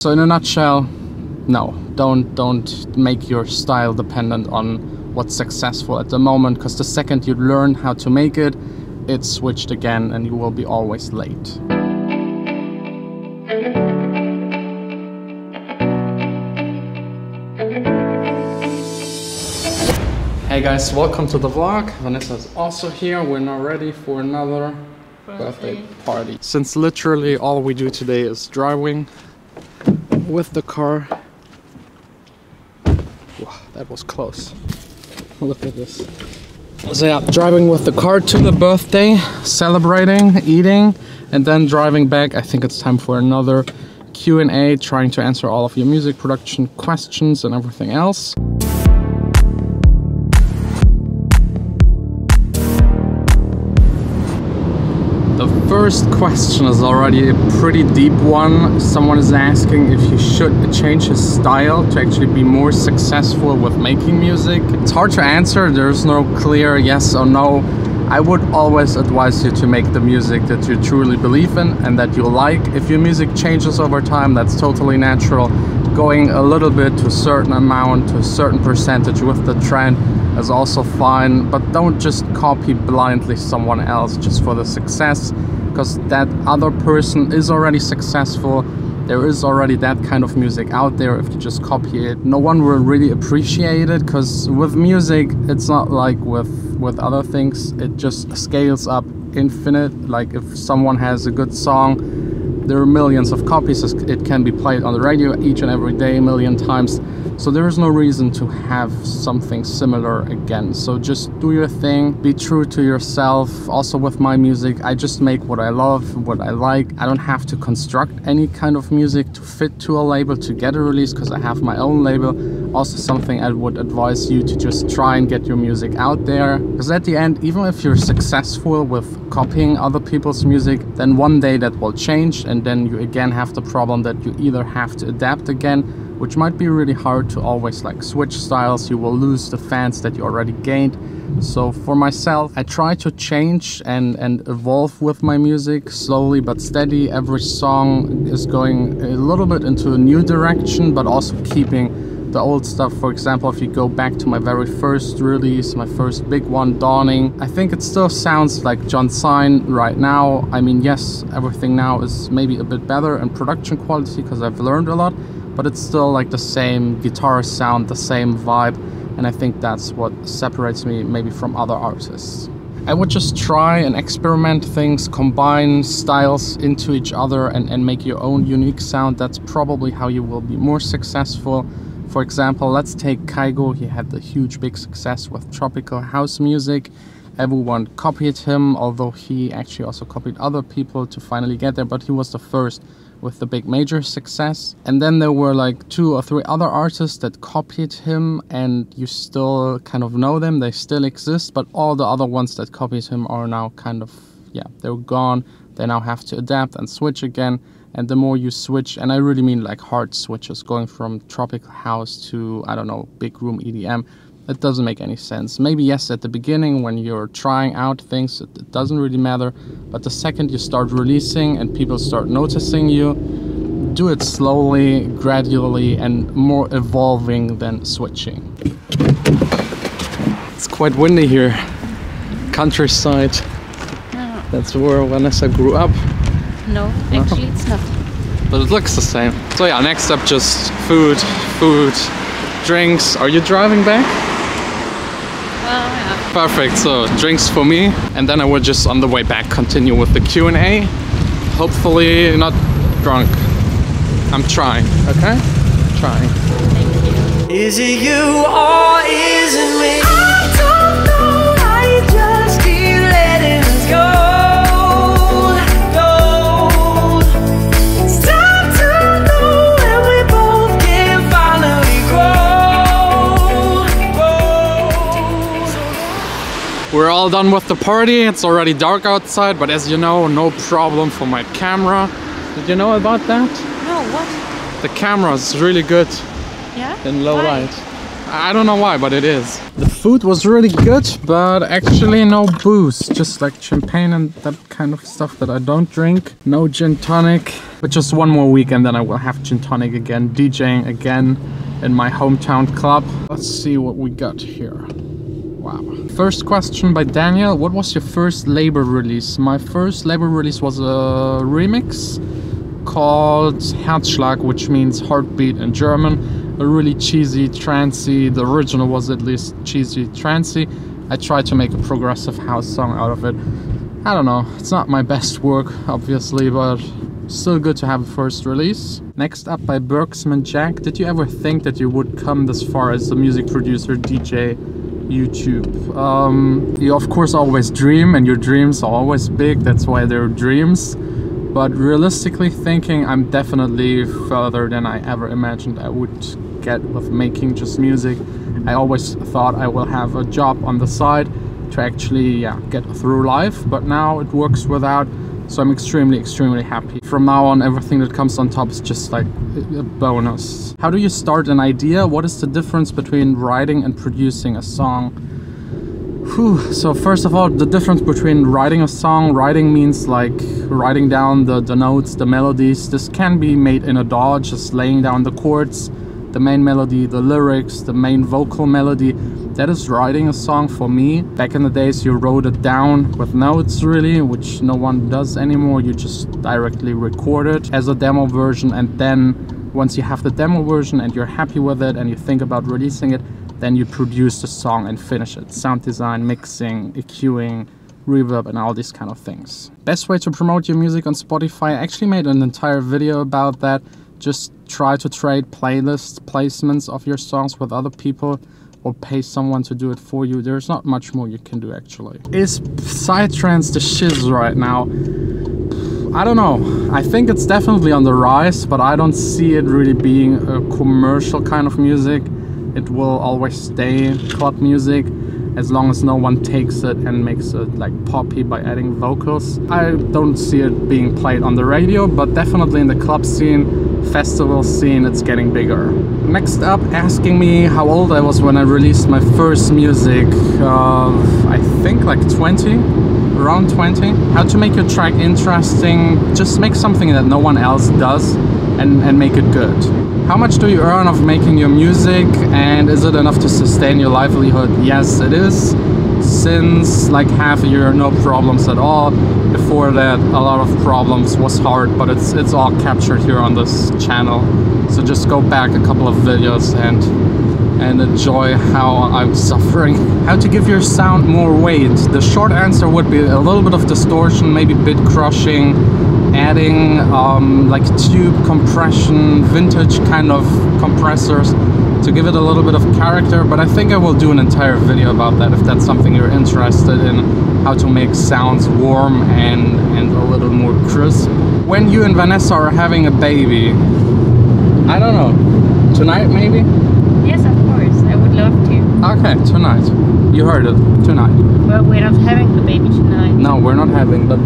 So in a nutshell, no, don't make your style dependent on what's successful at the moment, because the second you learn how to make it, it's switched again and you will be always late. Hey guys, welcome to the vlog. Vanessa's also here. We're now ready for another birthday party. Since literally all we do today is driving with the car. Wow, that was close. Look at this. So yeah, driving with the car to the birthday, celebrating, eating, and then driving back. I think it's time for another Q&A, trying to answer all of your music production questions and everything else. The first question is already a pretty deep one. Someone is asking if you should change his style to actually be more successful with making music. It's hard to answer, there's no clear yes or no. I would always advise you to make the music that you truly believe in and that you like. If your music changes over time, that's totally natural. Going a little bit to a certain amount, to a certain percentage with the trend is also fine, but don't just copy blindly someone else just for the success, because that other person is already successful. There is already that kind of music out there. If you just copy it, no one will really appreciate it, because with music it's not like with other things, it just scales up infinite. Like if someone has a good song, there are millions of copies. It can be played on the radio each and every day, a million times. So there is no reason to have something similar again. So just do your thing, be true to yourself. Also with my music, I just make what I love, what I like. I don't have to construct any kind of music to fit to a label to get a release, because I have my own label. Also something I would advise you to just try and get your music out there, because at the end, even if you're successful with copying other people's music, then one day that will change, and then you again have the problem that you either have to adapt again, which might be really hard to always like switch styles. You will lose the fans that you already gained. So for myself, I try to change and evolve with my music slowly but steady. Every song is going a little bit into a new direction, but also keeping the old stuff. For example, if you go back to my very first release, my first big one, Dawning, I think it still sounds like John Sine right now. I mean, yes, everything now is maybe a bit better in production quality because I've learned a lot, but it's still like the same guitar sound, the same vibe, and I think that's what separates me maybe from other artists. I would just try and experiment things, combine styles into each other and make your own unique sound. That's probably how you will be more successful. For example, let's take Kygo. He had the huge big success with tropical house music. Everyone copied him, although he actually also copied other people to finally get there, but he was the first with the big major success. And then there were like 2 or 3 other artists that copied him, and you still kind of know them, they still exist, but all the other ones that copied him are now kind of, yeah, they're gone. They now have to adapt and switch again. And the more you switch, and I really mean like hard switches, going from tropical house to, I don't know, big room EDM, it doesn't make any sense. Maybe yes, at the beginning when you're trying out things, it doesn't really matter. But the second you start releasing and people start noticing you, do it slowly, gradually, and more evolving than switching. It's quite windy here. Countryside. No. That's where Vanessa grew up. No, actually it's not. But it looks the same. So yeah, next up just food, drinks. Are you driving back? Yeah. Perfect, so drinks for me. And then I will just on the way back continue with the Q&A. Hopefully not drunk. I'm trying, okay? Trying. Thank you. Is it you or is it me? I don't know, I just keep letting us go. We're all done with the party. It's already dark outside, but as you know, no problem for my camera. Did you know about that? No, what? The camera is really good Yeah? in low Why? light. I don't know why, but it is. The food was really good, but actually no booze. Just like champagne and that kind of stuff that I don't drink. No gin tonic. But just one more week and then I will have gin tonic again. DJing again in my hometown club. Let's see what we got here. Wow. First question by Daniel. What was your first label release? My first label release was a remix called Herzschlag, which means heartbeat in German. A really cheesy, trancey, the original was at least cheesy, trancey. I tried to make a progressive house song out of it. I don't know, it's not my best work, obviously, but still good to have a first release. Next up by Bergsman Jack. Did you ever think that you would come this far as a music producer, DJ, YouTube? You of course always dream, and your dreams are always big, that's why they're dreams. But realistically thinking, I'm definitely further than I ever imagined I would get with making just music. I always thought I will have a job on the side to actually get through life, but now it works without, so I'm extremely happy. From now on, everything that comes on top is just like a bonus. How do you start an idea? What is the difference between writing and producing a song? So first of all, the difference between writing a song, writing means like writing down the notes, the melodies. This can be made in a DAW, just laying down the chords, the main melody, the lyrics, the main vocal melody. That is writing a song for me. Back in the days, you wrote it down with notes really, which no one does anymore. You just directly record it as a demo version, and then once you have the demo version and you're happy with it and you think about releasing it, then you produce the song and finish it. Sound design, mixing, EQing, reverb and all these kind of things. Best way to promote your music on Spotify. I actually made an entire video about that. Just try to trade playlist placements of your songs with other people or pay someone to do it for you. There's not much more you can do actually. Is psytrance the shiz right now? I don't know. I think it's definitely on the rise, but I don't see it really being a commercial kind of music. It will always stay club music as long as no one takes it and makes it like poppy by adding vocals. I don't see it being played on the radio, but definitely in the club scene, festival scene, it's getting bigger. Next up, asking me how old I was when I released my first music. I think like 20, around 20. How to make your track interesting. Just make something that no one else does and make it good. How much do you earn of making your music, and is it enough to sustain your livelihood? Yes, it is. Since like half a year, no problems at all. Before that, a lot of problems, was hard, but it's all captured here on this channel. So just go back a couple of videos and enjoy how I'm suffering. How to give your sound more weight? The short answer would be a little bit of distortion, maybe bit crushing, adding like tube compression, vintage kind of compressors to give it a little bit of character. But I think I will do an entire video about that if that's something you're interested in, how to make sounds warm and a little more crisp. When you and Vanessa are having a baby, I don't know, tonight maybe? Yes, of course. I would love to. Okay, tonight. You heard it, tonight. Well, we're not having the baby tonight. No, we're not having, but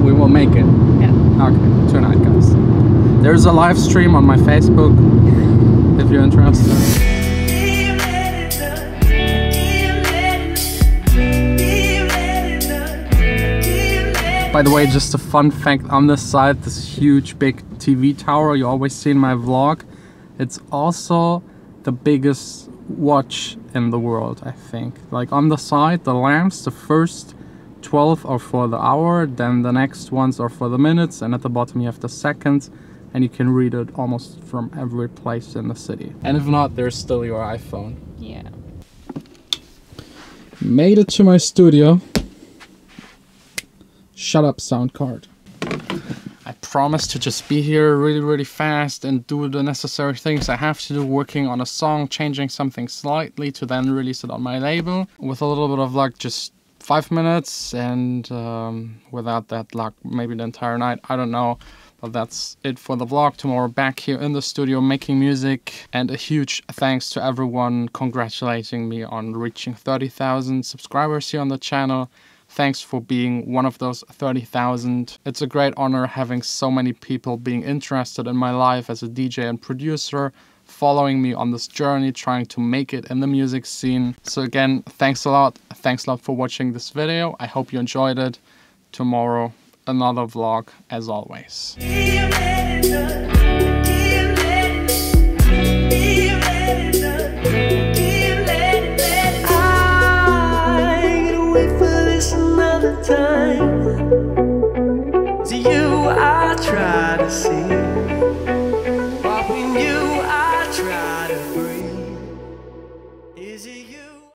we will make it. Yeah. Okay, tonight, guys. There's a live stream on my Facebook if you're interested. By the way, just a fun fact on this side, this huge big TV tower you always see in my vlog, it's also the biggest watch in the world, I think. Like on the side, the lamps, the first 12 are for the hour, then the next ones are for the minutes, and at the bottom you have the seconds, and you can read it almost from every place in the city. And if not, there's still your iPhone. Yeah. Made it to my studio. Shut up, sound card. I promised to just be here really fast and do the necessary things I have to do, working on a song, changing something slightly to then release it on my label. With a little bit of luck, just 5 minutes, and without that luck, maybe the entire night, I don't know. But that's it for the vlog. Tomorrow back here in the studio making music, and a huge thanks to everyone congratulating me on reaching 30,000 subscribers here on the channel. Thanks for being one of those 30,000. It's a great honor having so many people being interested in my life as a DJ and producer, following me on this journey, trying to make it in the music scene. So again, thanks a lot. Thanks a lot for watching this video. I hope you enjoyed it. Tomorrow, another vlog as always. Time to you I try to see, but when you I try